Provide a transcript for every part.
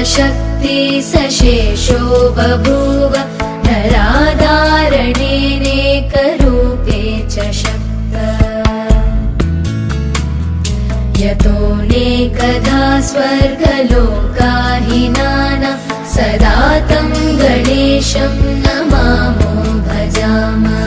शक्ति सशेषो बभूव नराधारणेनेकरूपे च शक्त यतोऽनेकधा स्वर्गलोकाहिनानां सदा तं गणेशं नमामो भजामः।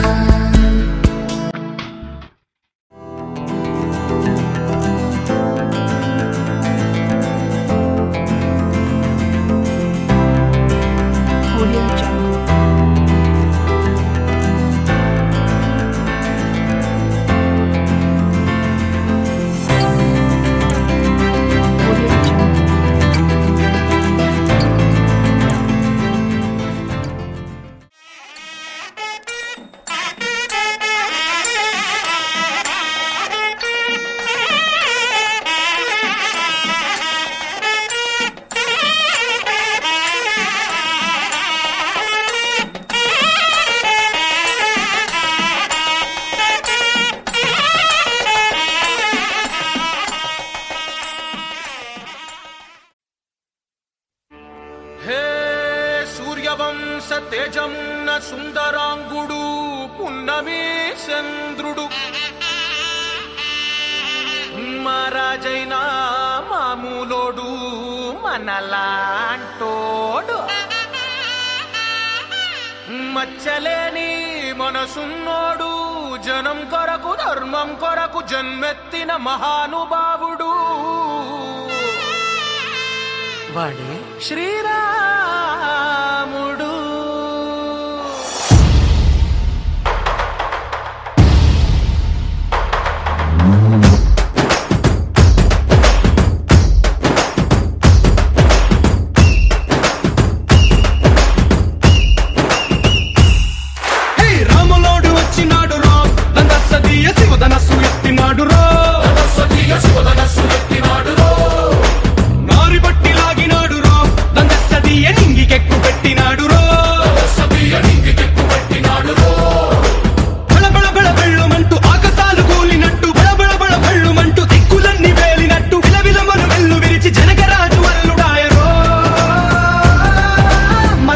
సూర్యవంశ తేజమున్న సుందరాంగుడు పున్నమి చంద్రుడు మహారాజైన మామూలోడు మనలాంటోడు మచ్చలేని మనసున్నోడు జనం కొరకు ధర్మం కొరకు జన్మెత్తిన మహానుభావుడు వాడే శ్రీరాముడు. రాములోడు వచ్చినాడు రో దందసదీయ శివధనస్సు ఎత్తినాడు రో నారి బట్టి లాగినాడు రో దందసదీయ నింగికెక్కు పెట్టినాడు రో బళబళ బళ బెళ్ళుమంటూ ఆకాశాలు కూలినట్టు బళబళ బళ బెళ్ళుమంటూ దిక్కులన్నీ వేలినట్టు విలవిలమను వెల్లు విరిచి జనగరాజు అల్లుడాయరో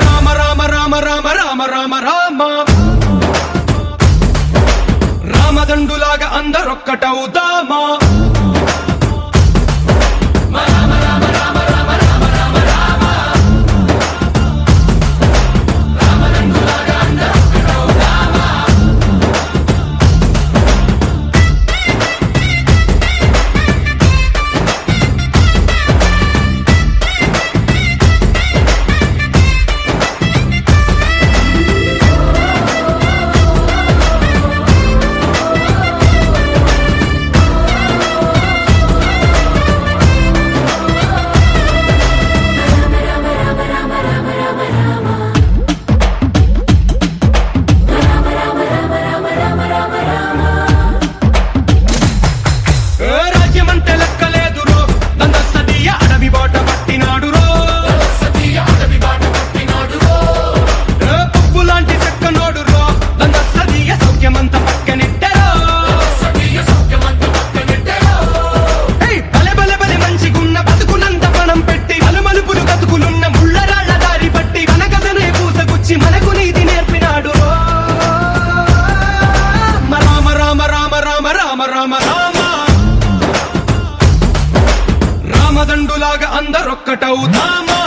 రామ రామ రామ రామ రామ రామ రామ రామదండులాగా అందరొక్కటవుదామా. రాజ్యమంటే లెక్కలేదు రో దందసదీయ అడవి బాట పట్టినాడు రో పువ్వు లాంటి చక్కనోడు రో దందసదీయ సౌఖ్యమంత పక్కనెట్టరో బలె బలె బలె మంచిగున్న బతుకునంత పణం పెట్టి మలుమలుపులు కతుకులున్న ముళ్ళరాళ్ల దారి పట్టి మన కథనే పూసగుచ్చి మనకు నీతి నేర్పినాడు రో రామ రామ రామ రామ రామ రామ రామ రామదండులాగా అందరొక్కటవుదామా.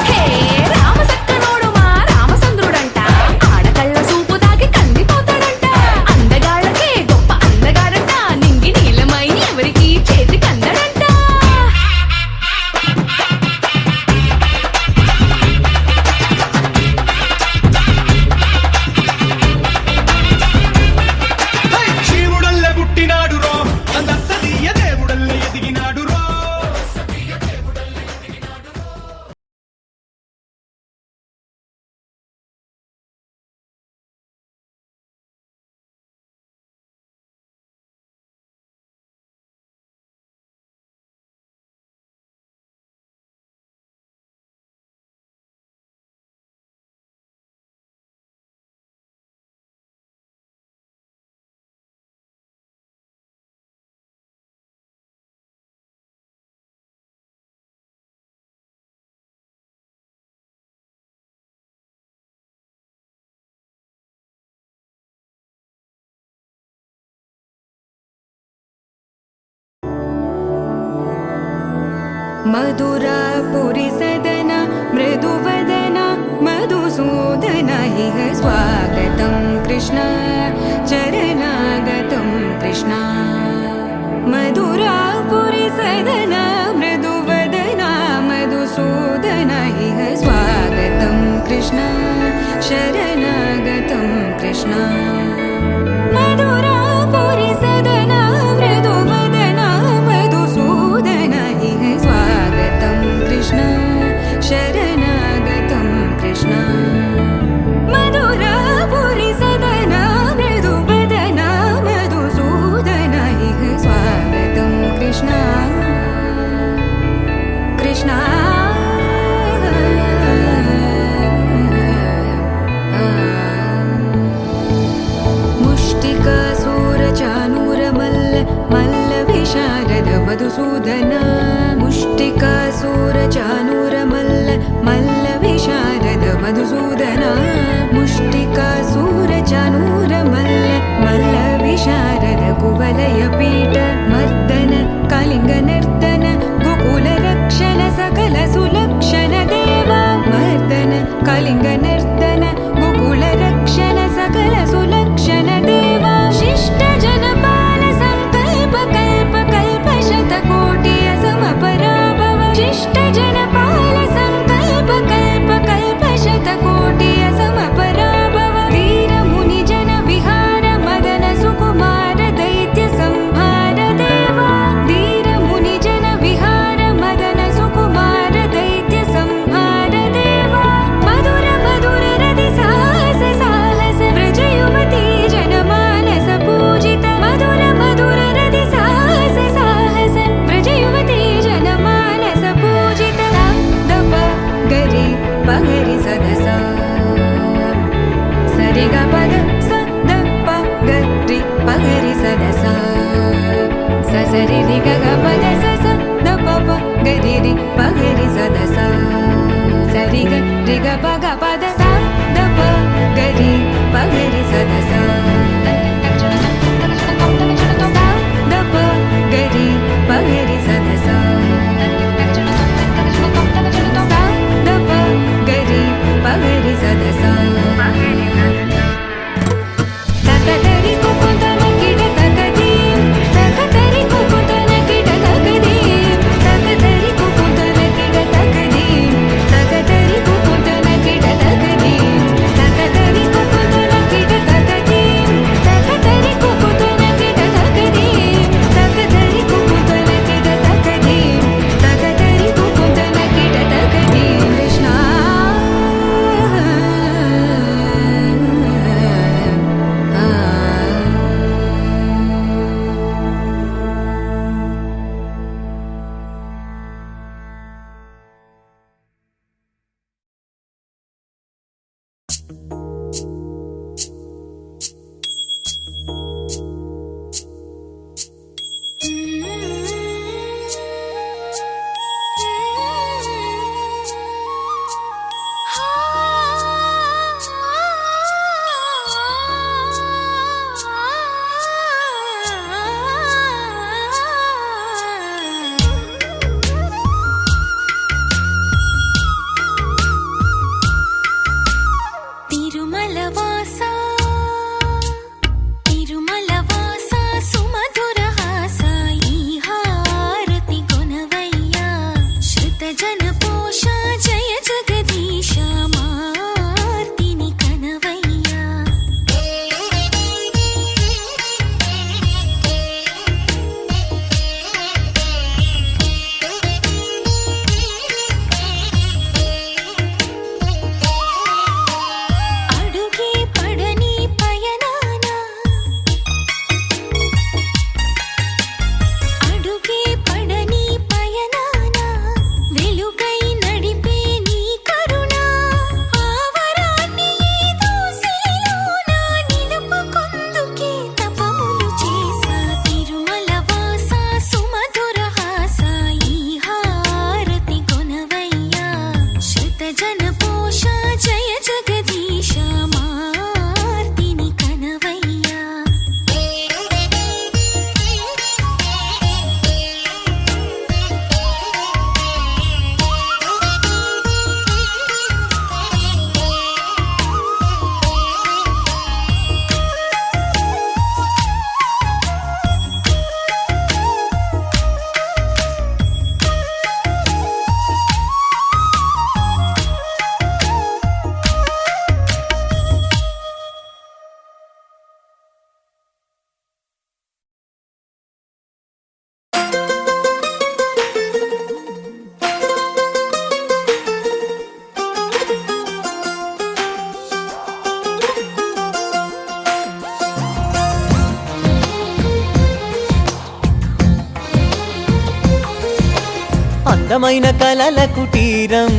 హే రామసక్కనోడు మా రామచంద్రుడంట ఆడకళ్ళ సూపు తాకి కందిపోతాడంట అందగాళ్ళ मधुरापुरि सदन मृदुवदन मधुसूदन इह स्वागतं कृष्ण चरणागतं कृष्ण मधुरापुरि सदन मृदुवदन मधुसूदन इह स्वागतं कृष्ण शरणागतं कृष्ण मधुरापुरि सदन मृदुवदन मधुसूदन इह स्वागतं कृष्ण शरणागतं कृष्ण मधुरापुरि सदन मृदुवदन मधुसूदन इह स्वागतं कृष्ण कृष्ण मुष्टिकासूरचानूरमल्ल मल्लविशारद मधुसूदन मुष्टिकासूरचानूरमल्ल मल्लविशारद मधुसूदन मुष्टिकासूरचानूरमल्ल मल्लविशारद कुवलयपीठ मर्दन कलिङ्गनर्दन गोकुलरक्षण सकल सुलक्षण देवा मर्दन कलिङ्गनर्दन गोकुलरक्षण सकल सुलक्षण देवा शिष्ट जनपाल संकल्प कल्प कल्प शतकोटि असमपराभव शिष्ट जनपाल संकल्प कल्प कल्प शतकोटि असमपराभव वीर मुनि जन विहार मदन सुकुमार दैत्य संहार देवा वीर मुनि जन विहार मदन सुकुमार दैत्य संहार देवा मधुर मधुर అందమైన కలల కుటీరం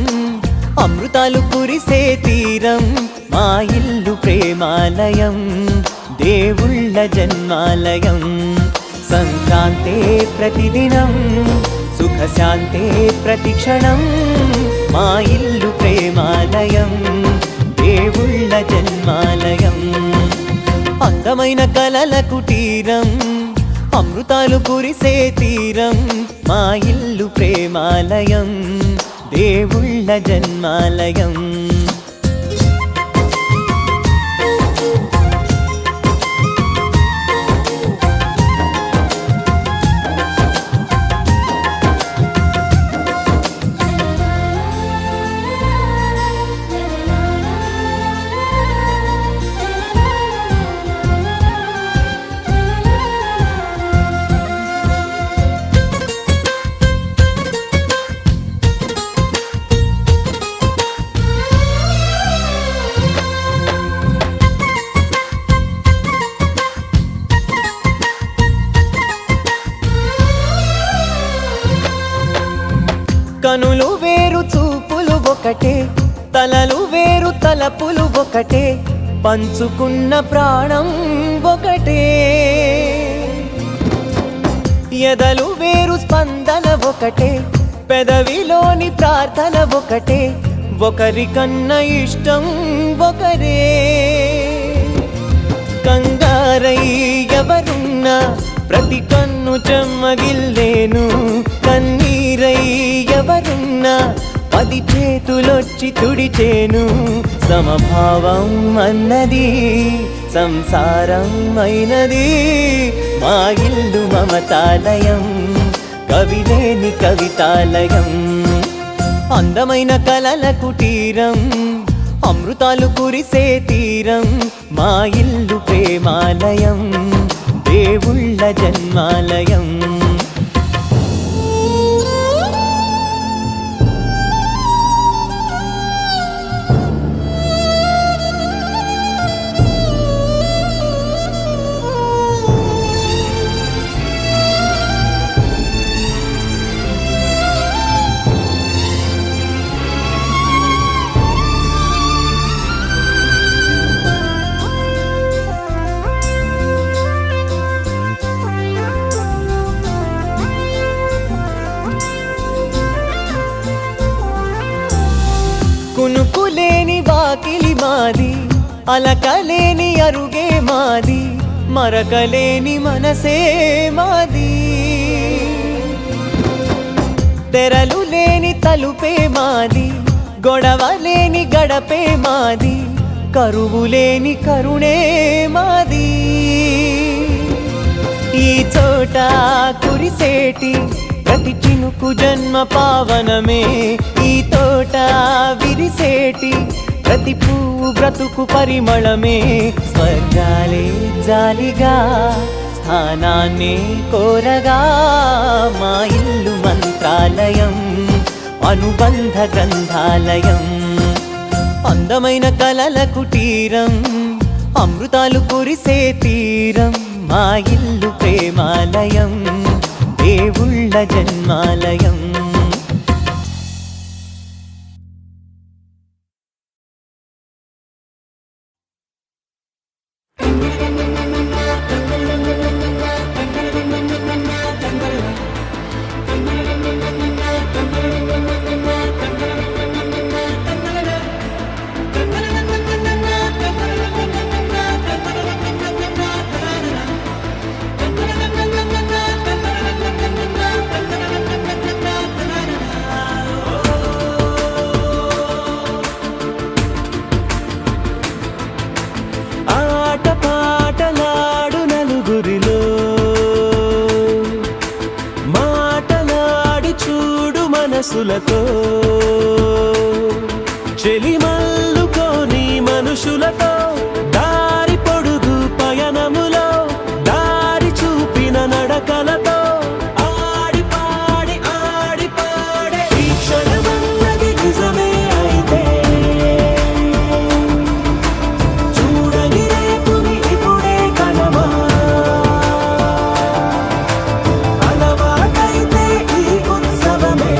అమృతాలు కురిసే తీరం మా ఇల్లు ప్రేమాలయం దేవుళ్ళ జన్మాలయం సంక్రాంతే ప్రతిదినం సుఖశాంతే ప్రతిక్షణం మా ఇల్లు ప్రేమాలయం దేవుళ్ళ జన్మాలయం అందమైన కలల కుటీరం అమృతాలు కురిసే తీరం మా ఇల్లు ప్రేమాలయం దేవుళ్ళ జన్మాలయం కనులు వేరు చూపులు ఒకటే తలలు వేరు తలపులు ఒకటే పంచుకున్న ప్రాణం ఒకటే ఎదలు వేరు స్పందన ఒకటే పెదవిలోని ప్రార్థన ఒకటే ఒకరికన్నా ఇష్టం ఒకరే కంగారై ఎవరున్నా ప్రతి కన్ను చెమ్మగిల్లేను కన్నీరై ఎవరున్నా 10 చేతులొచ్చి తుడిచేను సమభావం అన్నది సంసారం అయినది మా ఇల్లు మమతాలయం కవిలేని కవితాలయం అందమైన కలల కుటీరం అమృతాలు కురిసే తీరం మా ఇల్లు ప్రేమాలయం దేవుళ్ళ జన్మాలయం కునుకులేని వాకిలి మాది అలకలేని అరుగే మాది మరకలేని మనసే మాది తెరలు లేని తలుపే మాది గొడవ లేని గడపే మాది కరువు లేని కరుణే మాది ఈ చోట కురిసేటి ప్రతి చినుకు జన్మ పావనమే ఈ తోట విరిసేటి ప్రతి పువ్వు బ్రతుకు పరిమళమే స్వర్గాలే జాలిగా స్థానాన్ని కోరగా మా ఇల్లు మంత్రాలయం అనుబంధ గ్రంథాలయం అందమైన కలల కుటీరం అమృతాలు కురిసే తీరం మా ఇల్లు ప్రేమాలయం దేవుళ్ళ జన్మాలయం మనసులతో చెలిమల్లుకోని మనుషులతో దారి పొడుగు పయనములో దారి చూపిన నడకలతో ఆడి పాడే ఈ క్షణమన్నది నిజమే అయితే చూడని రేపుని ఇప్పుడే కనమా అలవాటైతే ఈ ఉత్సవమే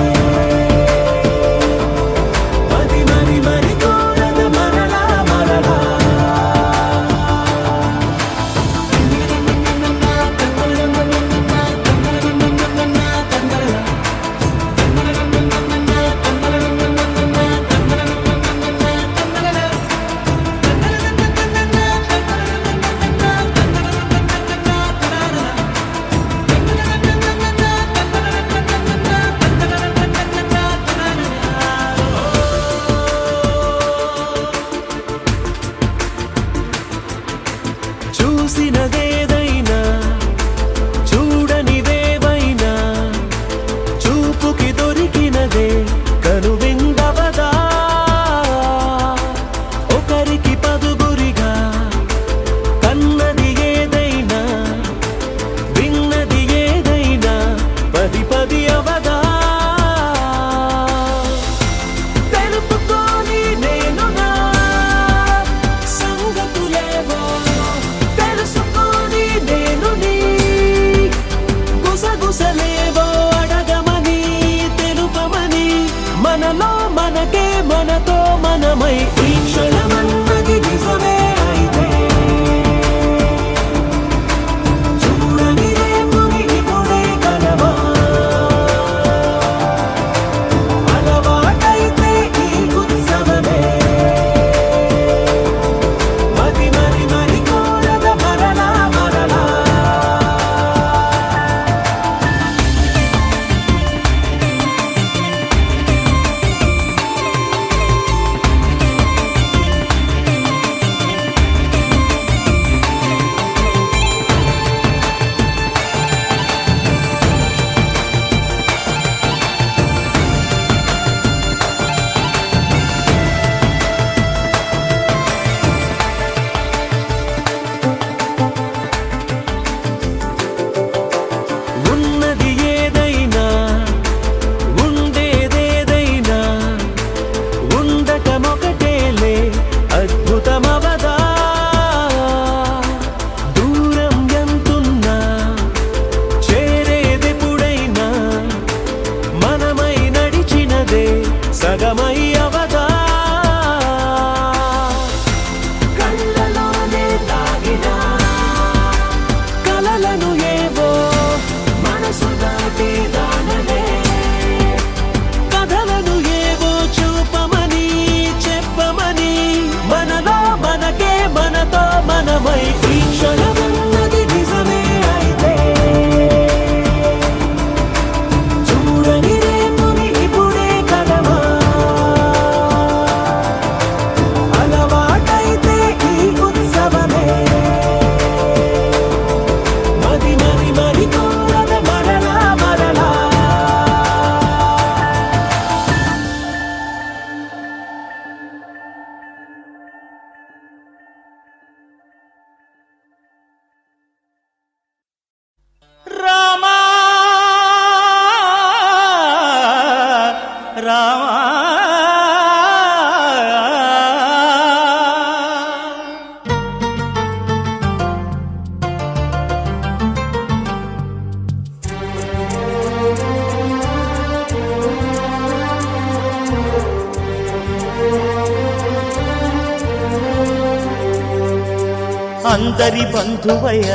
అందరి బంధువయ్య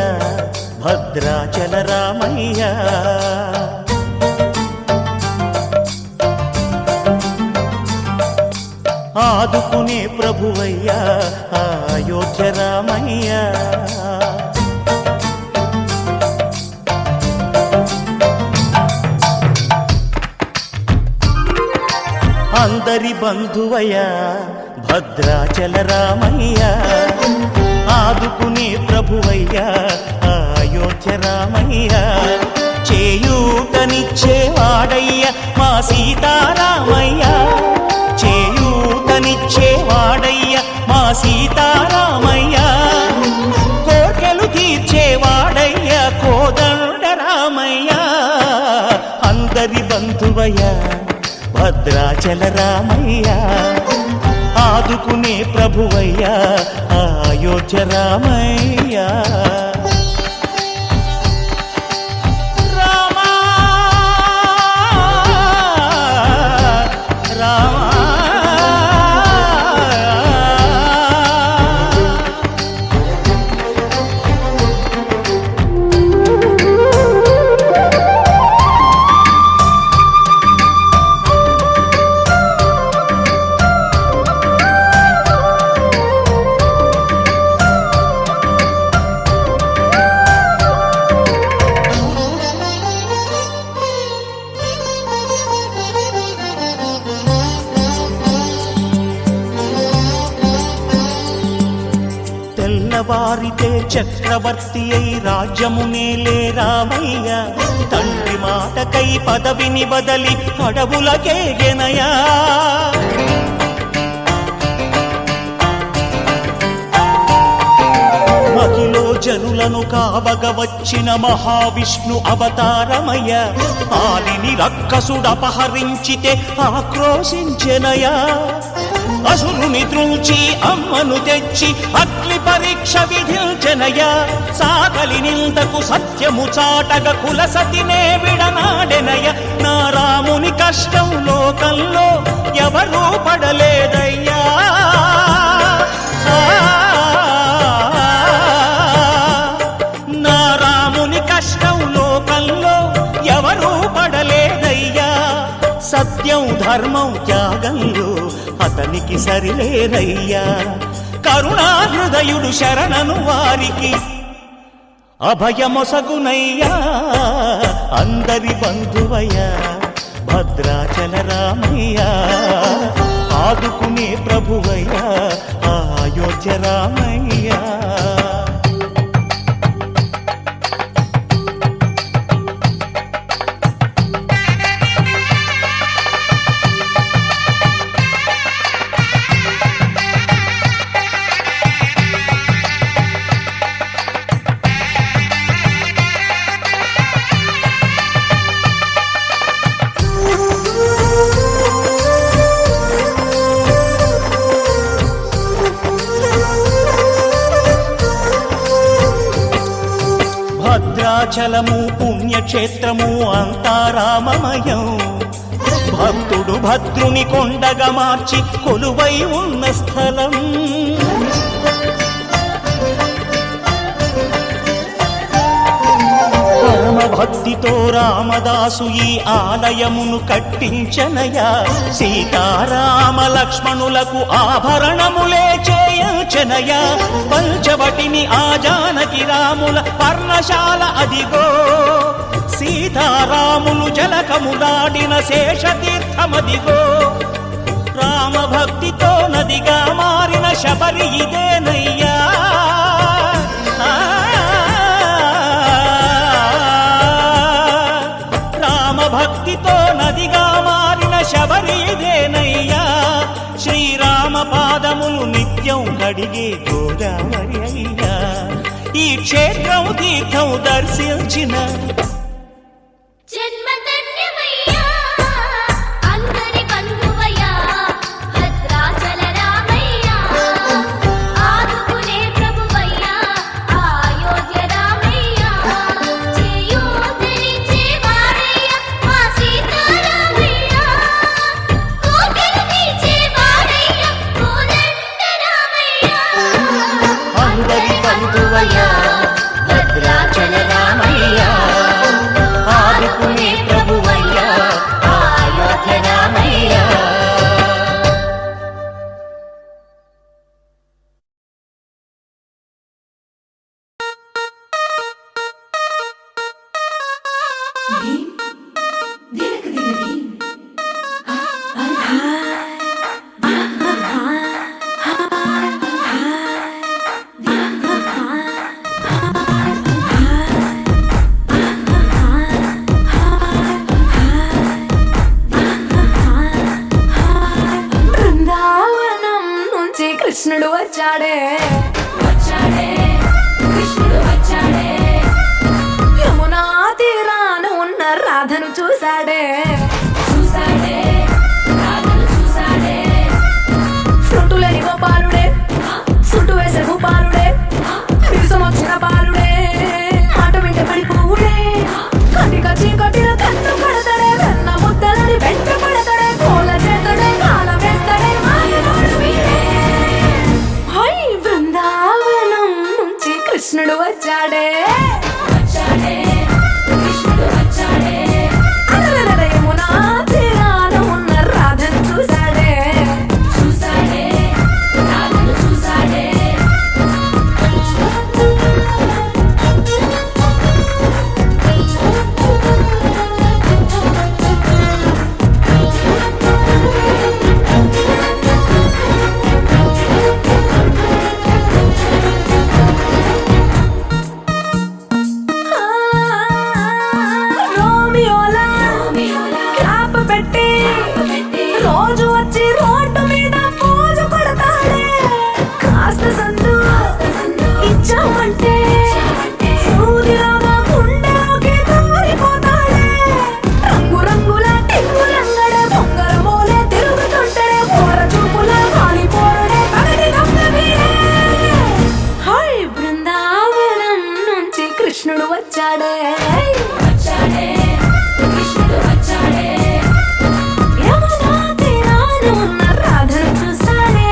భద్రాచల రామయ్య ఆదుకునే ప్రభువయ్య అయోధ్య రామయ్య అందరి బంధువయ్య భద్రాచల రామయ్య ఆదుకునే ప్రభువయ్య అయోధ్య రామయ్య చేయూతనిచ్చేవాడయ్య మా సీతారామయ్య చేయూతనిచ్చేవాడయ్య మా సీతారామయ్య కోర్కెలు తీర్చేవాడయ్య కోదండ రామయ్య అందరి బంధువయ్య భద్రాచల రామయ్య ఆదుకునే ప్రభువయ్య అయోధ్య రామయ్య తెల్లవారితే చక్రవర్తి అయి రాజ్యమునేలే రామయ్య తండ్రి మాటకై పదవిని బదలి అడవులకేగెనయా మహిలో జనులను కావగ వచ్చిన మహావిష్ణు అవతారమయ్య ఆలిని రక్కసుడపహరించితే ఆక్రోశించెనయా అసురుని త్రుంచి అమ్మను తెచ్చి అగ్ని పరీక్ష విధించెనయ్యా సాగలి నిందకు సత్యము చాటగ కులసతినే విడనాడెనయ్య నా రాముని కష్టం లోకంలో ఎవరూ పడలేదయ్యా నా రాముని కష్టం లోకంలో ఎవరూ పడలేదయ్యా సత్యం ధర్మం త్యాగంలో అతనికి సరిలేరయ్యా కరుణా హృదయుడు శరణను వారికి అభయమొసగునయ్యా అందరి బంధువయ్య భద్రాచల రామయ్య ఆదుకునే ప్రభువయ్య అయోధ్య రామయ్య భద్రాచలము పుణ్యక్షేత్రము అంతా రామమయం భక్తుడు భద్రుని కొండగా మార్చి కొలువై ఉన్న స్థలం పరమ భక్తితో రామదాసు ఈ ఆలయమును కట్టించనయా సీతారామ లక్ష్మణులకు ఆభరణములే చేయించనయా పంచవటిని ఆ జానకి రాముల పర్ణశాల అదిగో సీతారాములు జలకములాడిన శేషతీర్థమదిగో రామ భక్తితో నదిగా మారిన శబరి ఇదేనయ్యా భక్తితో నదిగా మారిన శబరి ఇదేనయ్యా శ్రీరామ పాదములు నిత్యం కడిగే గోదావరి అయ్యా ఈ క్షేత్రం తీర్థం దర్శించిన బృందావనం నుంచి కృష్ణుడు వచ్చాడే యమునా తీరాన ఉన్న రాధను చూశాడే ఫ్రూటులేని గోపాలుడే సుట్టు వేసే భూపాలుడే విషం వచ్చిన బాలుడే మాట వెంట పడిపోవుడే కటిక చీకటిన కన్ను కడతాడే వెన్న ముద్దలని వెంట పడతాడే కోల చేతడే కాల వేస్తాడే మాయలోడు వీడే హై బృందావనం నుంచి కృష్ణుడు వచ్చాడే అలలల యమునా తీరాన ఉన్న రాధను చూశాడే రోమియోలా క్లాప్ పెట్టి రోజు వచ్చి రోడ్డు మీద పోజు కొడతాడే కాస్త సందు ఇచ్చామంటే సూదిలాగా గుండెలోకి దూరిపోతాడే రంగు రంగుల టింగులంగడ బొంగరమోలే తిరుగుతుంటాడే పోర చూపుల కాలిపోరడే పగటి దొంగవీడే హై బృందావనం నుంచి కృష్ణుడు వచ్చాడే యమునా తీరాన ఉన్న రాధను చూశాడే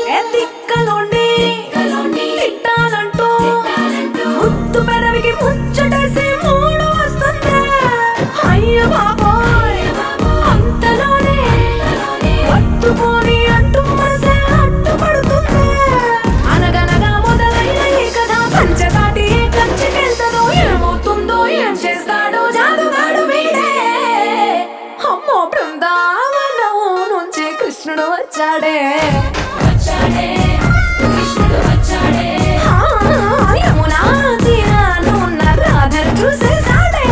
ఏ తిక్కలోండి తిట్టాలంటూ ముద్దు పెదవికి ముచ్చటేసి మూడు వస్తుంది అయ్య బాబోయ్ అంతలోనే పట్టుకొని అంటూ మనసే అడ్డుపడుతుంది అనగనగా మొదలైన ఈ కథ పంచదాటి ఏ కంచెకెళ్తదో ఏమవుతుందో ఏం చేస్తాడో జాదుగాడు వీడే అమ్మో బృందావనం నుంచి కృష్ణుడు వచ్చాడే యమునా తీరాన ఉన్న రాధను చూసేశాడే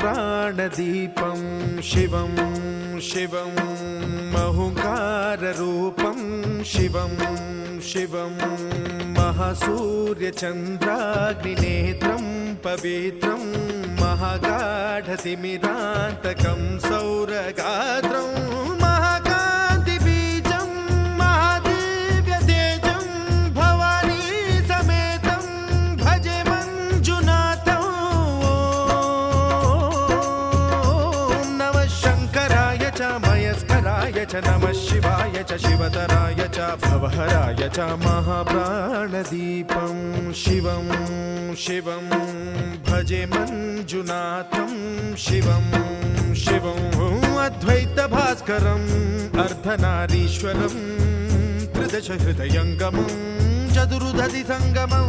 महाप्राणदीपं शिवं शिवं महुकाररूपं शिवं शिवं महासूर्यचन्द्राग्निनेत्रं पवित्रं महागाढतिमिरान्तकं सौरगात्रं महाकान्तिबीजं महादिव्यतेजं भवानी समेतं भजे मञ्जुनाथं ॐ नमः शङ्कराय च मयस्कराय च नमः शिवाय च शिवतराय च भवहराय च महाप्राणदीपं शिवं शिवं भजे मञ्जुनाथं शिवं शिवं अद्वैतभास्करम् अर्धनारीश्वरं त्रिदशहृदयङ्गमं चतुर्दधि सङ्गमं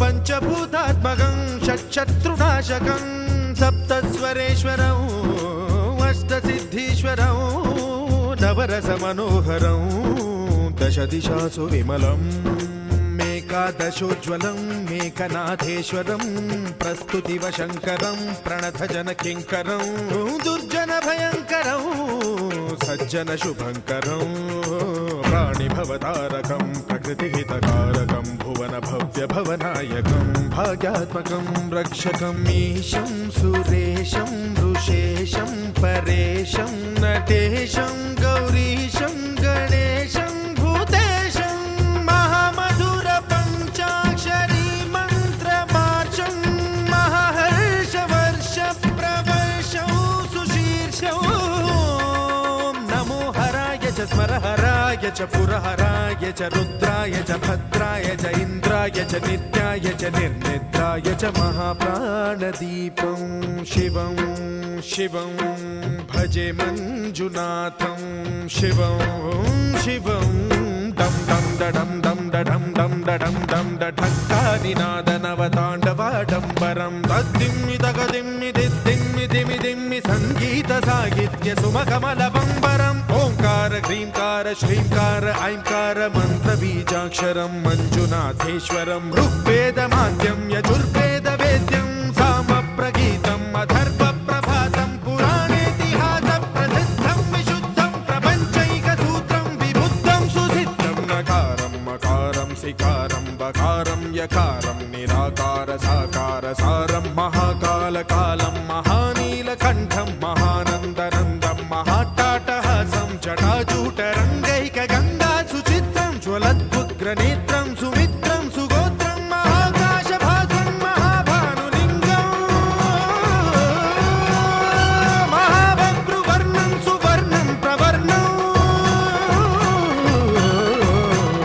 पञ्चभूतात्मकं षट्शत्रुनाशकं सप्तस्वरेश्वरं अष्टसिद्धीश्वरं नवरसमनोहरं दशदिशासु विमलं ఏకాదశోజ్వలం మేకనాథేశ్వరం ప్రస్తుతివ శంకరం ప్రణత జన కింకరం దుర్జన భయంకరం సజ్జన శుభంకరం ప్రాణిభవతారకం ప్రకృతిహితకారకం భువన భవ్య భవనాయకం భాగ్యాత్మకం రక్షకం ఈశం సురేశం ఋషేశం పరేశం నటేశం గౌరీశం గణేశం భూతేశం మహామధుర పంచాక్షరీ మంత్రమార్చం మహర్ష వర్ష ప్రవర్షం సుశీర్షం నమో హరాయ చ స్మరహరాయ చ పురహరాయ చ రుద్రాయ చ భద్రాయ చ ఇంద్రాయ చ నిత్యాయ చ నిర్నిద్రాయ చ మహాప్రాణదీపం శివం శివం భజే మంజునాథం శివం శివం డం డం డడం డం డడం డం డడం డం డఠక్కానినాద నవతాండవాడంబరం తద్దిమ్మి తగదిమ్మి దిద్దిమ్మి దిమి దిమ్మి సంగీత సాహిత్య సుమకమల బంబరం ఓంకార హ్రీంకార శ్రీంకార ఐంకార మంత్ర బీజాక్షరం మంజునాథేశ్వరం ఋగ్వేద మాద్యం యజుర్వేద వేద్యం సామ ప్రగీతం అథర్వ ప్రభాతం పురాణేతిహాస ప్రసిద్ధం విశుద్ధం ప్రపంచైక సూత్రం విబుద్ధం సుసిద్ధం నకారం మకారం సికారం బకారం యకారం నిరాకార సాకార సారం మహాకాల కాలం మహానీలకంఠం మహానందనందం మహాటాటహాసం జటాజూటరంగైక గంగా సుచిత్రం జ్వలద్భుగ్రనేత్రం సుమిత్రం సుగోత్రం మహాకాశభాసం మహాభానులింగం మహాభద్రువర్ణం సువర్ణం ప్రవర్ణం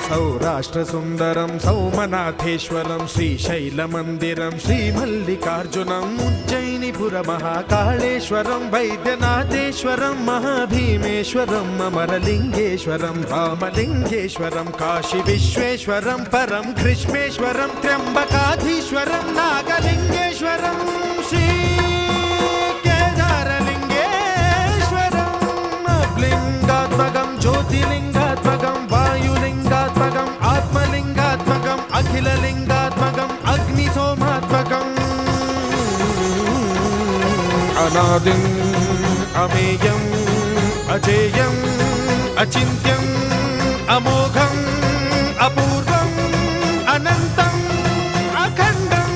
సౌరాష్ట్ర సుందరం సౌమనాథేశ్వరం శ్రీశైలమందిరం శ్రీమల్లికార్జునం ఉజ్జయినిపుర మహాకాళేశ్వరం వైద్యనాథేశ్వరం మహాభీమేశ్వరం అమరలింగేశ్వరం రామలింగేశ్వరం కాశీ విశ్వేశ్వరం పరం కృష్ణేశ్వరం త్ర్యంబకాధీశ్వరం నాగలింగేశ్వరం శ్రీ కేదారలింగేశ్వరం లింగాత్మకం జ్యోతిలింగాత్మకం వాయులింగాత్మకం ఆత్మలింగాత్మకం అఖిలలింగాత్మకం అగ్నిసోమాత్మకం అనాదిం అమేయం అజేయం అచింత్యం అమోఘం అపూర్వం అనంతం అఖండం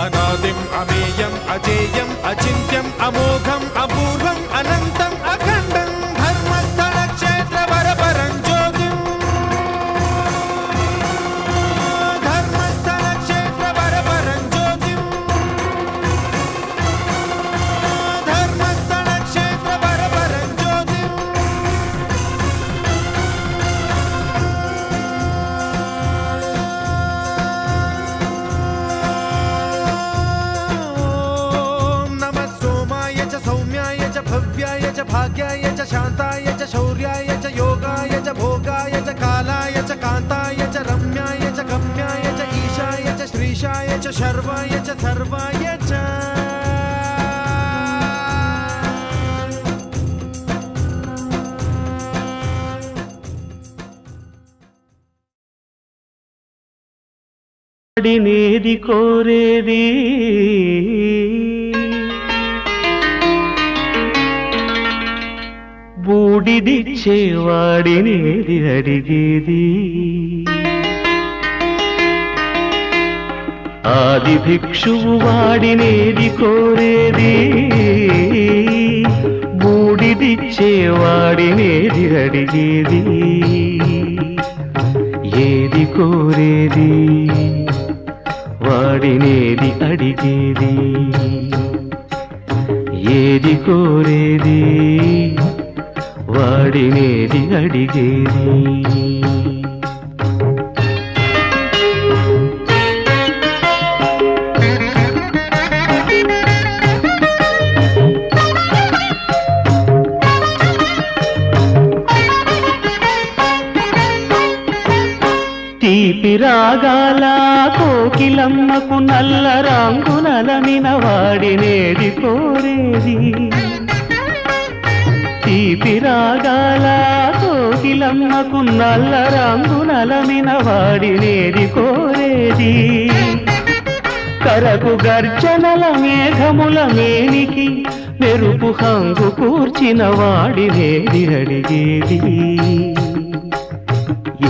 అనాదిం అమేయం అజేయం అచింత్యం అమోఘం అపూర్వం అనంతం అఖండం ధర్మస్థల క్షేత్ర వరపరం జ్యోతిం ధర్మస్థల క్షేత్ర వరపరం జ్యోతిం ధర్మస్థల క్షేత్ర వరపరం జ్యోతిం ఓం నమః సోమాయ చ సౌమ్యాయ చ భవ్యాయ చ భాగ్యాయ చ శాంతాయ చ శౌర్యాయ చ యోగాయ చ భోగాయ చ కాలాయ చ కాంతాయ చ రమ్యాయ చ గమ్యాయ చ ఈశాయ చ శ్రీశాయ చ శర్వాయ చ సర్వాయ చ వాడినేది కోరేది బూడిదిచ్చేవాడినేది అడిగేది ఆది భిక్షువు వాడినేది కోరేది బూడిదిచ్చేవాడినేది అడిగేది ఏది కోరేది వాడినేది అడిగేది ఏది కోరేది వాడినేది అడిగేది తీపి రాగాల కోకిలమ్మకు నల్ల రంగునలమిన వాడినేది కోరేది తీపి రాగాల కోకిలమ్మకు నల్ల రంగు నలమిన వాడినేది కోరేది కరకు గర్జనల మేఘముల మేనికి మెరుపు హంగు కూర్చిన వాడినేది అడిగేది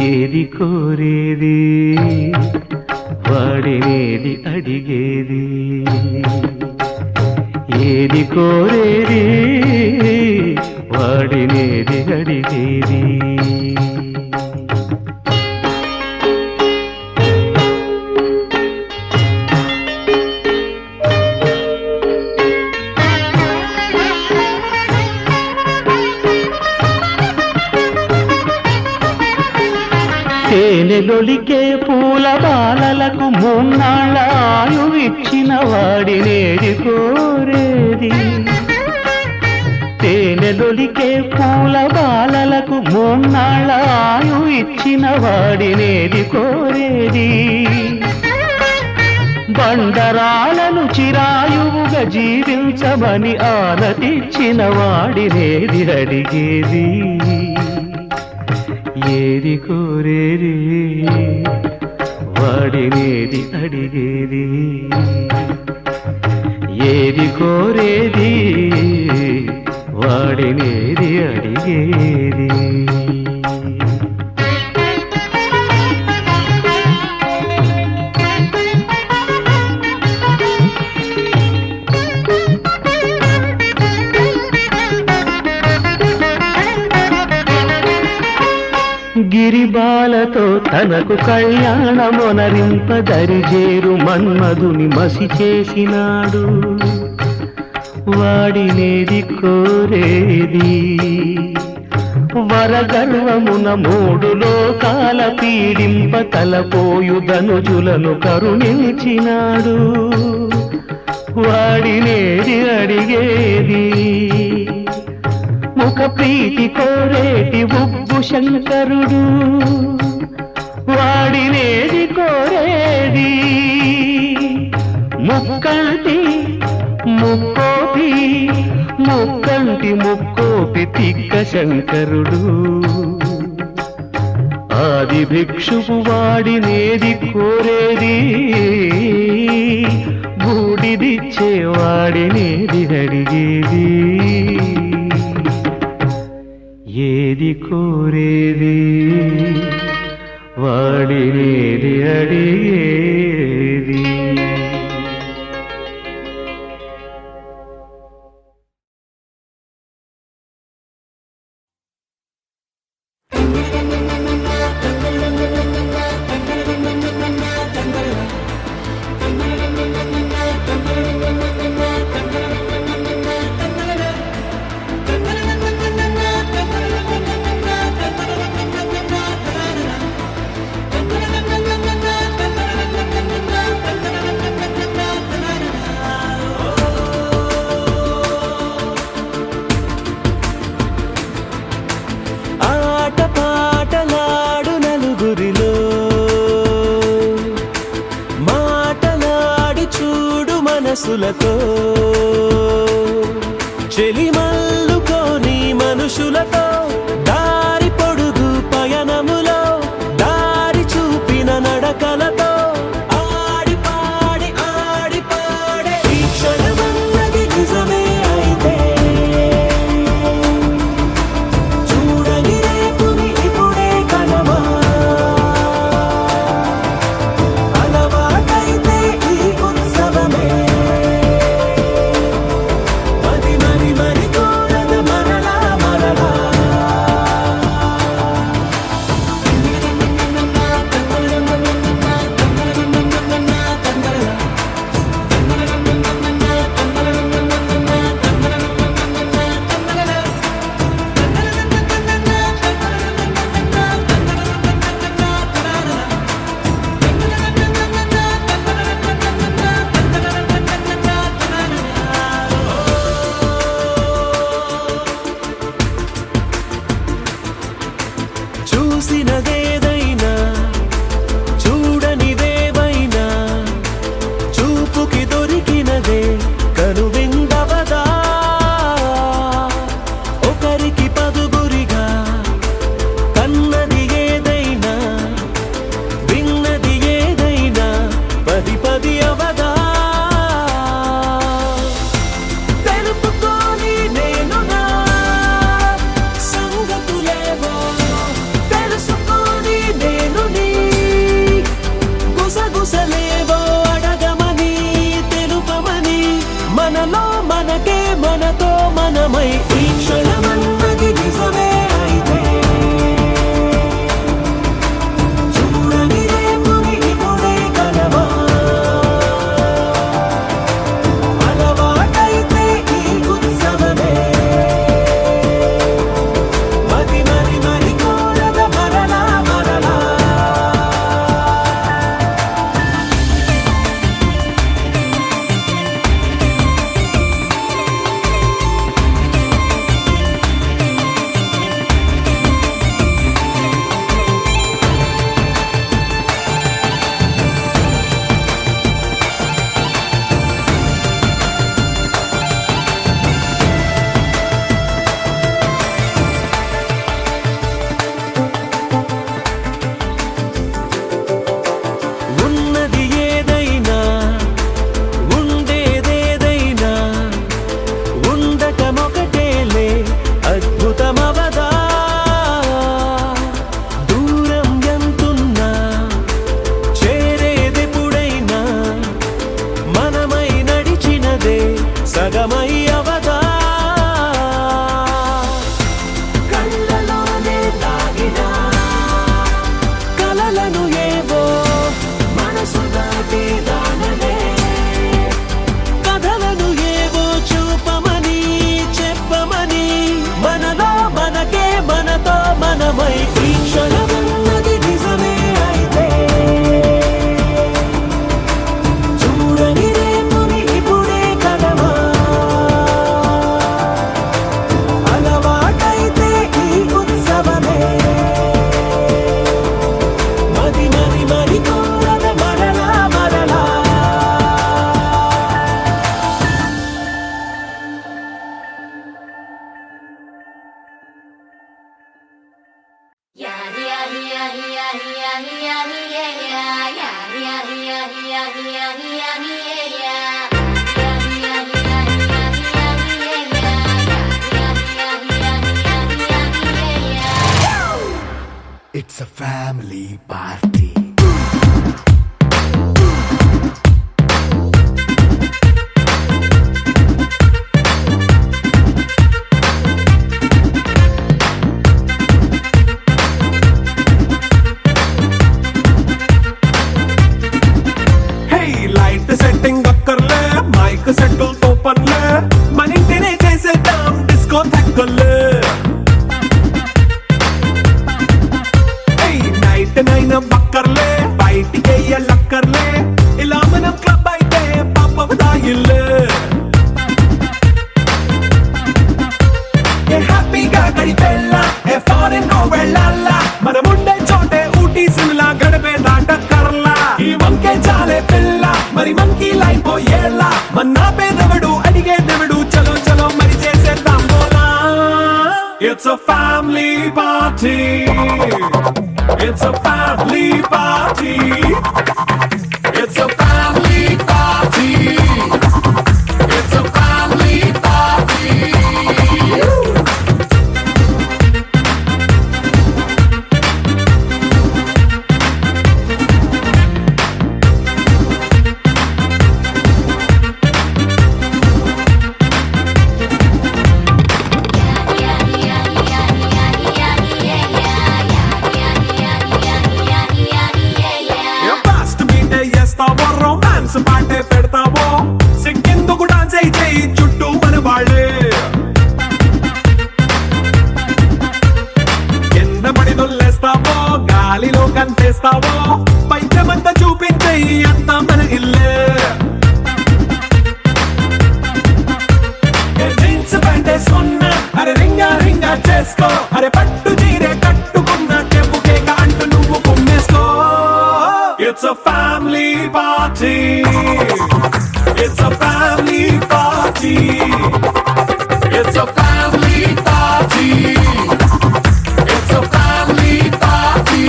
ఏది కోరేది వాడినేది అడిగేది ఏది కోరేది వాడినేది అడిగేది తేనెలొలికే పూల బాలలకు మూన్నాళ్ళ ఆయువిచ్చిన వాడినేది కోరేది తేనెలొలికే పూల బాలలకు మూన్నాళ్ళ ఆయువిచ్చిన వాడినేది కోరేది బండరాలను చిరాయువుగా జీవించమని ఆనతిచ్చిన వాడినేది అడిగేది ఏది కోరేది వాడినేది అడిగేది ఏది కోరేది వాడినేది అడిగేది గిరిబాలతో తనకు కళ్యాణమొనరింపదరిజేరు మన్మధుని మసి చేసినాడు వాడినేది కోరేది వరగర్వమున మూడు లోకాల పీడింప తలపోయు ధనుజులను కరుణించినాడు వాడినేది అడిగేది ముఖ ప్రీతి కోరేటి ఉబ్బు శంకరుడు వాడినేది కోరేది ముక్కంటి ముక్కోపి ముక్కంటి ముక్కోపి తిక్క శంకరుడు ఆది భిక్షువు వాడినేది కోరేది బూడిదిచ్చే వాడినేది అడిగేది ఏది కోరేది వాడినేది అడిగేది మనసులతో చెలిమల్లుకోని మనుషులతో దారి పొడుగు పయనములో దారి చూపిన నడకలతో ఆడి పాడి ఈ క్షణమన్నది నిజమే అయితే చూడని రేపుని ఇప్పుడే కనమా అలవాటైతే ఈ ఉత్సవమే మరి కోరద మరలా జగమై అవదా కళ్ళలోనే దాగిన కలలను ఏవో మనసు దాటి రానలే కథలను ఏవో చూపమని చెప్పమని మనలో మనకే మనతో మనమై ఈ క్షణమన్నది నిజమే అయితే చూడని రేపుని ఇప్పుడే కలవా అలవాటైతే ఈ ఉత్సవమే మది మరి మరి కోరద మరలా మరలా It's a family party. Hey, light setting అక్కర్లే మైక్ సెట్టుల్ తో పర్లే మన ఇంటినే చేసేద్దాం డిస్కో థెక్కలే నైట్ నైన్ బక్కర్లే బయటికి లక్కర్లే ఇలా మనం క్లబ్ అయితే పాప దాయిల్లే ఏ హ్యాపీగా గడిపెళ్ళ ఏ ఫారెన్ కో వెళ్ళాల మనం ఉండే చోటే ఊటీ సిమ్లా గడిపే దాటక్కర్లా ఈ వంకే చాలే పిల్ల మరి మంకీ లైఫ్ ఏళ్ళ మన్నా పేదవడు అడిగే దేవుడు చలో చలో మరి చేసేద్దాం బోలా It's a family party. It's a family party. It's a family party. It's a family party. Fast beat చేస్తావో రొమాన్స్ పాటే పెడతావో సిగ్గెందుకు డాన్స్ అయితే చుట్టూ మన వాళ్ళే కింద పడి దొల్లేస్తావో గాలిలో కంటేస్తావో పైద్యమంతా చూపించే అంతా మన ఇల్లే జీన్స్ ప్యాంటేసుకున్నా అరే రింగా రింగా చేసుకో అరే పట్టు చీరే కట్టుకున్న చెప్పుకే అంటూ నువ్వు కుమ్మేసుకో It's a family party. It's a family party. It's a family party. It's a family party.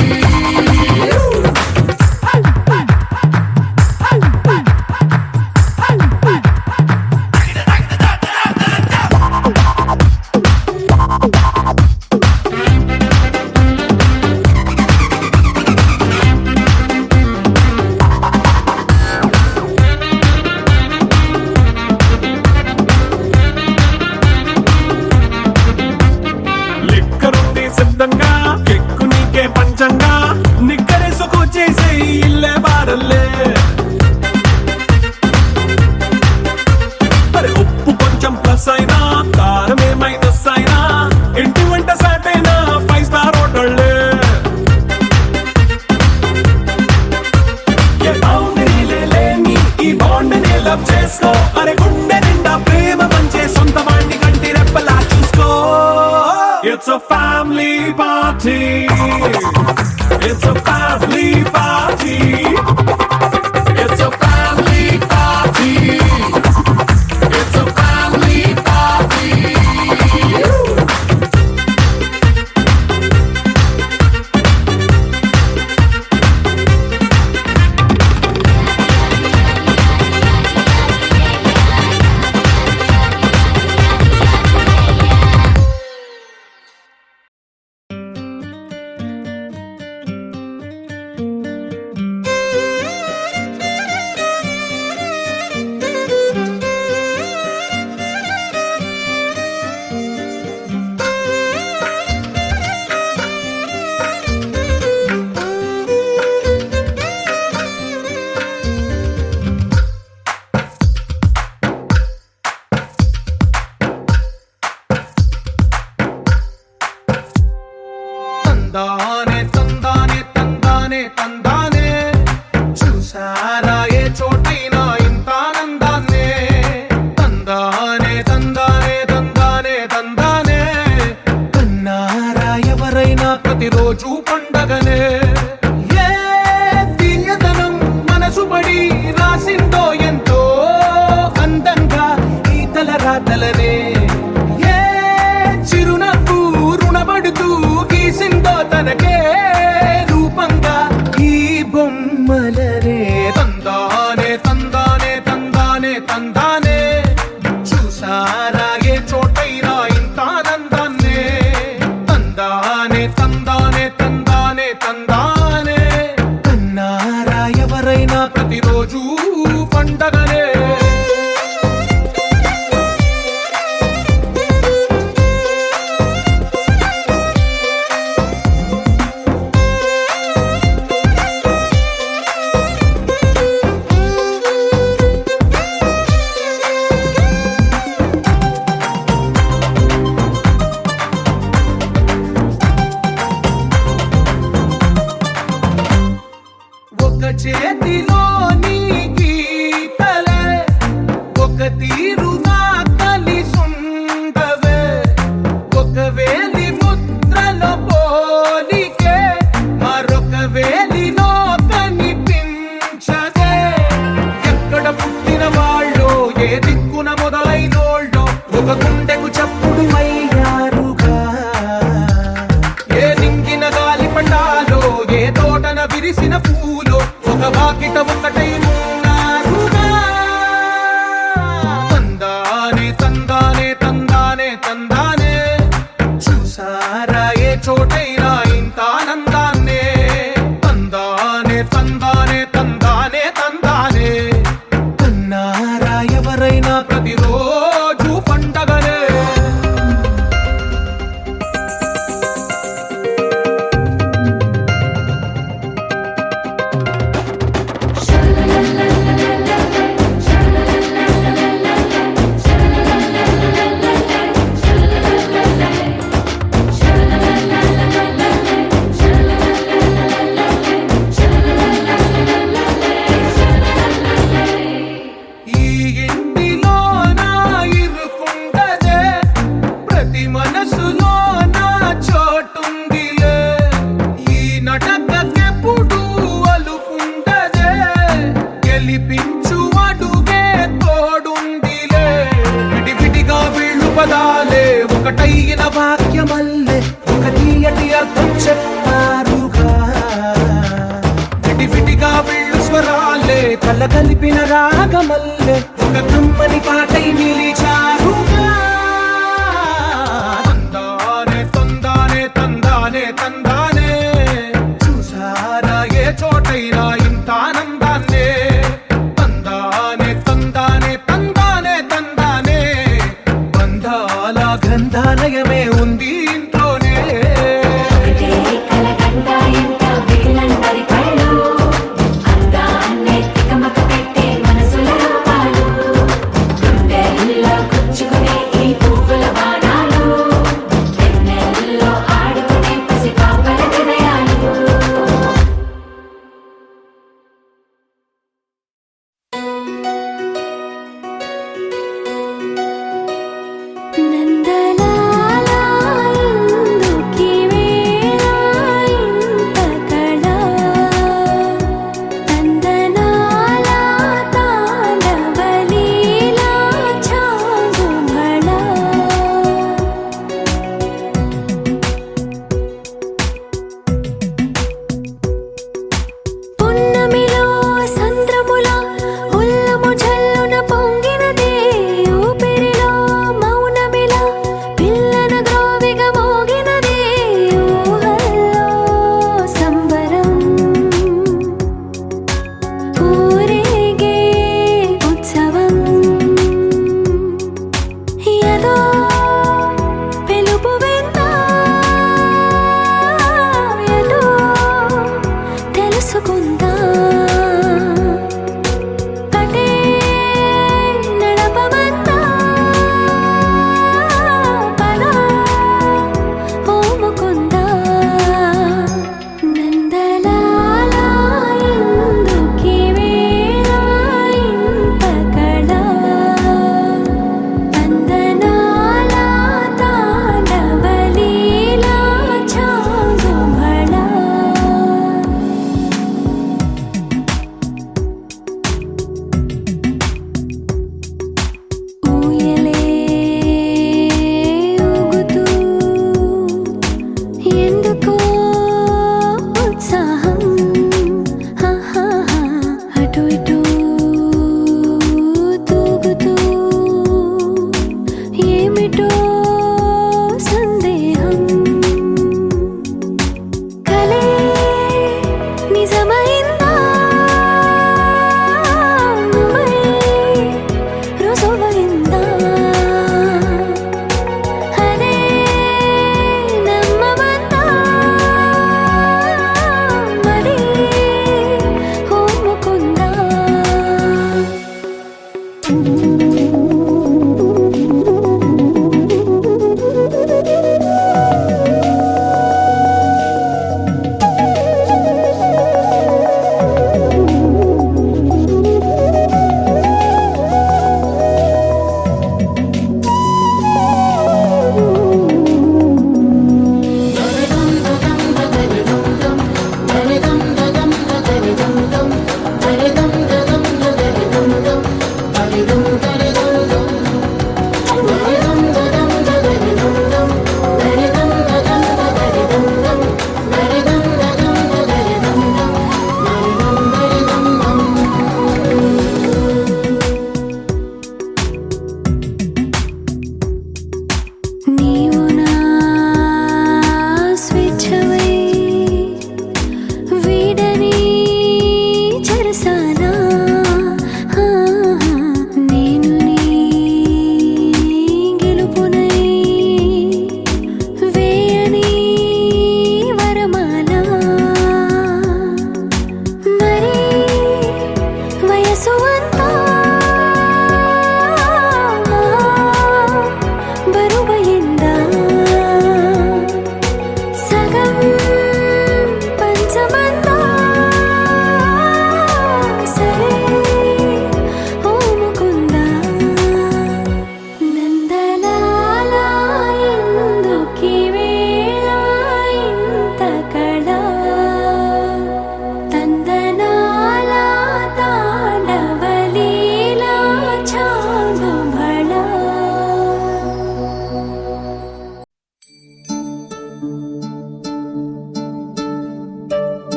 లిక్కరుంది సిద్ధంగా ఎక్కు నీకే పంచంగా నిక్కరేసుకు చేసే ఇల్లే బారల్లే మరి ఉప్పు కొంచెం ప్లస్ అయినా కారమే మైనస్ అయినా ఇంటి వంట సాటైనా 5 స్టార్ హోటళ్ళే ఏ బౌండరీలే లేని ఈ బాండ్ ని లవ్ చేసుకో అరే గుండె నిండా ప్రేమ పంచే సొంత వాణ్ణి కంటి రెప్పలా చూసుకో It's a family party. It's a family party. It's a family party. It's a family party. పండగనే ఒక చేతిలో నీ గీతలే ఒక తీరుగా కలిసుండవే ఒక వేలి ముద్రలో పోలికే మరొక వేలిలో కనిపించదే ఎక్కడ పుట్టిన వాళ్ళు ఏ దిక్కున మొదలైనోళ్ళో ఒక గుండెకు చప్పుడు అయ్యారుగా ఏ నింగిన గాలి పండాలో ఏ తోటన విరిసిన పూలో ఒక వాకిట ఒకటై ఉన్నారుగా తందానే తందానే తందానే తందానే చూసారా ఏ చోటైనా ఇంత ఆనందాన్నే తందానే తందానే తందానే తందానే కన్నారా ఎవరైనా ప్రతిరోజు పండగనే ఈ ఇంటిలో నా ఇరుకుండదే ప్రతి మనసులో నా చోటుందిలే ఈ నటకెప్పుడు అలుకుండదే గెలిపించు అడుగే తోడుందిలే విడివిడిగా వీళ్ళు పదాలే ఒకటైన వాక్యమల్లే ఒక తీయటి అర్థం చెప్పారుగా విడివిడిగా వీళ్ళు స్వరాలే కల కలిపిన రాగమల్లే ఒక కమ్మని పాటై నిలిచారుగా తందానే తందానే తందానే తందానే చూసారా ఏ చోటైనా ఇంత ఆనందాన్నే తందానే తందానే తందానే తందానే బంధాల గ్రంథాలయమే ఉంది ఇంట్లోనే ఒకటే కలకండ ఎంత వీళ్ళందరి కళ్ళు అందాన్నే తికమక పెట్టే మనసుల రూపాలు గుండెల్లో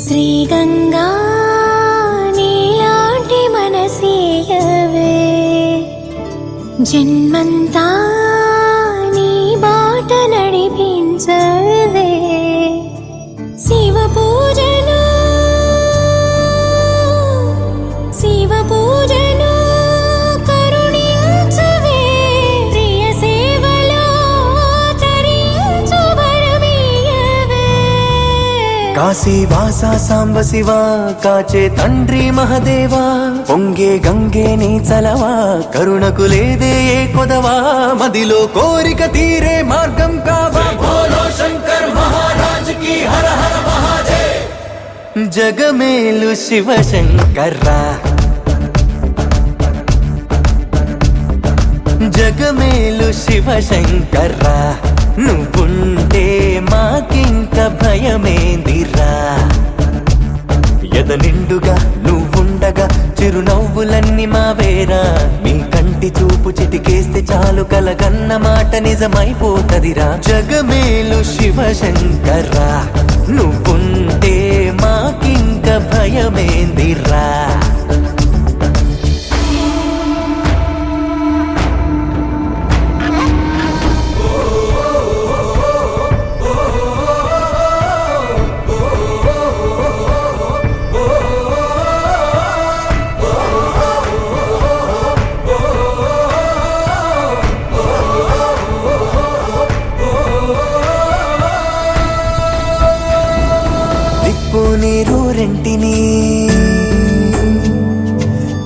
శ్రీగంగా నీలాంటి మనసీయవే జన్మంతా నీ బాట నడిపించవే శివ పూజలు కరుణించవే ప్రియ సేవలో తరించు వరమీయవే కాశీ వాసా సాంబ శివ కాచే తండ్రి మహదేవా పొంగే గంగే నీ చలవా కరుణకు లేదే ఏ కొదవా మదిలో కోరిక తీరే మార్గం కావా బోలో శంకర్ మహారాజ్ కి హర హర మహాదేవ్ జగమేలు శివ శంకర్రా జగమేలు శివ శంకర్రా నువ్వుంటే మాకింక భయమేందిరా ఎద నిండుగా నువ్వుండగా చిరునవ్వులన్నీ మావేరా నీ కంటి చూపు చిటికేస్తే చాలు కలగన్న మాట నిజమైపోతదిరా జగమేలు శివ శంకర్రా నువ్వుంటే మాకింక భయమేందిరా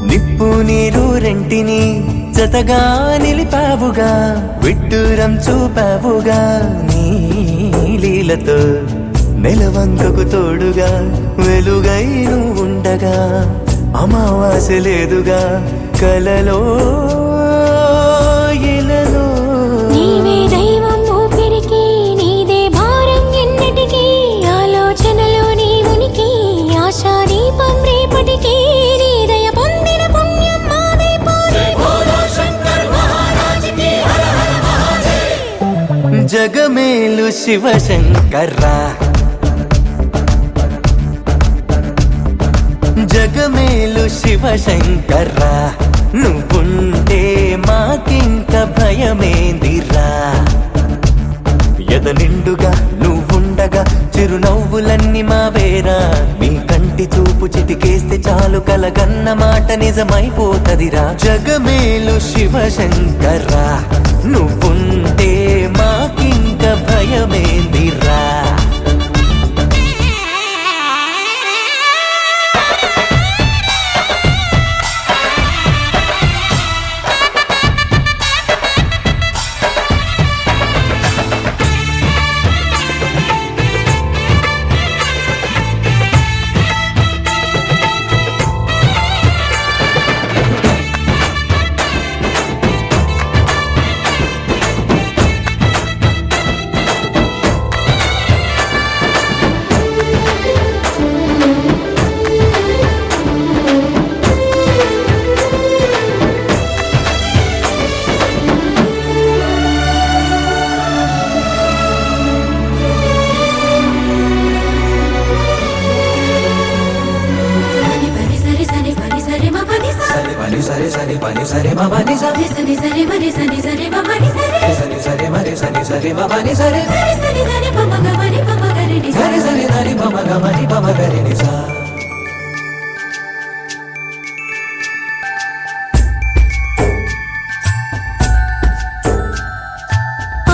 నిప్పు నీరు రెంటిని జతగా నిలిపావుగా విడ్డూరం చూపావుగా నీ లీలతో నెలవంకకు తోడుగా వెలుగై నువ్వుండగా అమావాస్య లేదుగా కలలో ఇలలో నీవే దైవం ఊపిరికి నీదే భారం ఎన్నటికీ ఆలోచనలో నీ ఉనికి ఆశా దీపం రేపటికి నీ దయ పొందిన పుణ్యం మాదే పోనీ బోలో శంకర్ మహారాజ్ కి హర హర మహాదేవ్ జగమేలు శివ శంకర్రా జగమే జగమేలు శివశంకర్రా నువ్వుంటే మాకింక భయమేందిరా ఎద నిండుగా నువ్వుండగా చిరునవ్వులన్నీ మావేరా మీ కంటి చూపు చిటికేస్తే చాలు కలగన్న మాట నిజమైపోతదిరా జగమేలు శివశంకర్రా నువ్వుంటే మాకింక భయమేందిరా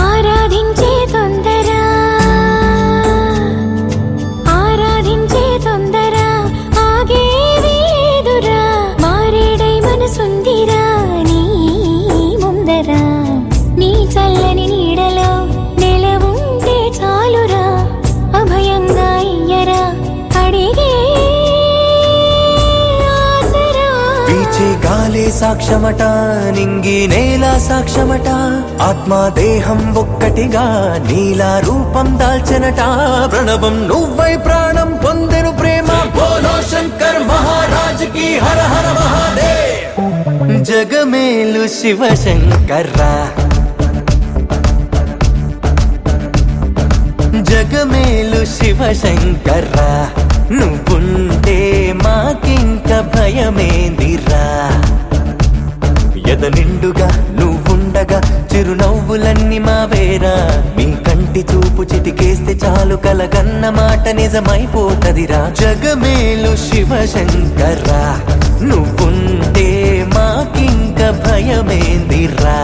ఆరాధించే తొందర ఆరాధించే తొందర ఆగేది లేదురా మారేడై మనసుందిరా నీ ముందర నీ చల్లని నీడలో నెలవుంటే చాలురా అభయంగా ఇయ్యరా అడిగే ఆసరా వీచే గాలే సాక్ష్యమట నింగి నేల సాక్ష్యమట ఆత్మ దేహం ఒక్కటిగా నీలా రూపం దాల్చనట ప్రణవం నువ్వై ప్రాణం పొందెను ప్రేమ బోలో శంకర్ మహారాజ్ కి హర హర మహాదేవ్ జగమేలు శివశంకర్రా జగమేలు శివశంకర్రా నువ్వుంటే మాకింక భయమేందిరా ఎద నిండుగా నువ్వుండగా చిరునవ్వులన్నీ మావేరా మీ కంటి చూపు చిటికేస్తే చాలు కలగన్న మాట నిజమైపోతదిరా జగమేలు శివశంకర్రా నువ్వుంటే మాకింక భయమేందిరా